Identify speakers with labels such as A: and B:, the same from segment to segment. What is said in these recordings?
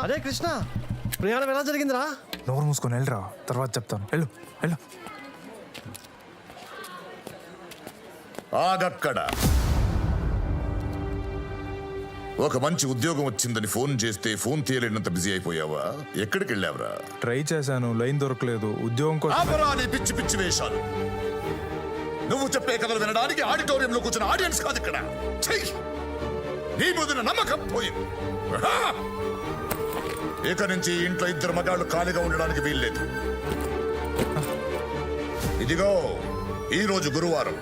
A: అరే కృష్ణ, ప్రయాణం ఎలా జరిగిందిరా?
B: నోరు మూసుకొని వెళ్ళరా, తర్వాత చెప్తాను. వెళ్ళు వెళ్ళు.
C: ఆగక్కడ. ఒక మంచి ఉద్యోగం వచ్చిందని ఫోన్ చేస్తే ఫోన్ తీయలేనంత బిజీ అయిపోయావా? ఎక్కడికి వెళ్ళావురా?
B: ట్రై చేశాను, లైన్ దొరకలేదు. ఉద్యోగం కోసం
C: ఆపరా నీ పిచ్చి పిచ్చి వేషాలు. నువ్వు చెప్పే కథలు వినడానికి ఆడిటోరియంలో కూర్చున్న ఆడియన్స్ కాదు ఇక్కడ. చెయ్యి, నీ బుద్ధిన నమ్మకం పోయింది. ఇక నుంచి ఇంట్లో ఇద్దరు మగాళ్ళు ఖాళీగా ఉండడానికి వీల్లేదు. ఇదిగో, ఈ రోజు గురువారం.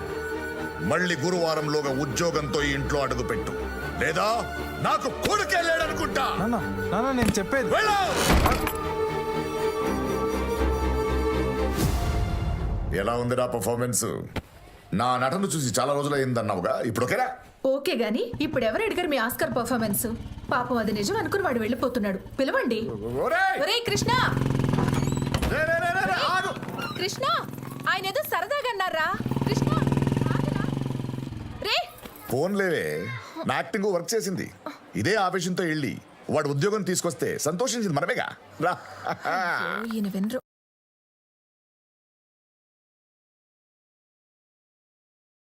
C: మళ్ళీ గురువారంలోగా ఉద్యోగంతో ఈ ఇంట్లో అడుగు పెట్టు, లేదా నాకు కొడుకే లేడనుకుంటా.
B: నాన్న నాన్న నేను చెప్పేది.
C: వెళ్ళు. ఎలా ఉంది నా పర్ఫార్మెన్స్? నా నటన చూసి చాలా రోజులైందన్నావుగా, ఇప్పుడు ఓకేనా?
D: ఓకే గాని ఇప్పుడు ఎవరు అడిగారు మీ ఆస్కర్ పర్ఫార్మెన్స్? పాపం అది నిజం అనుకుని వాడు వెళ్ళిపోతున్నాడు. పిలవండి.
C: ఒరేయ్!
D: ఒరేయ్ కృష్ణ,
C: రే, రే, రే, రే, రే, ఆగు.
D: కృష్ణ, ఆయన ఏదో సరదాగా అన్నారా? కృష్ణ ఆగురా. రే
C: ఫోన్ లేవే, నా యాక్టింగ్ వర్క్ చేసింది. ఇదే ఆవేశంతో వెళ్ళి వాడు ఉద్యోగం తీసుకొస్తే సంతోషించింది మనమేగా. రా.
D: ఈయన వినరు.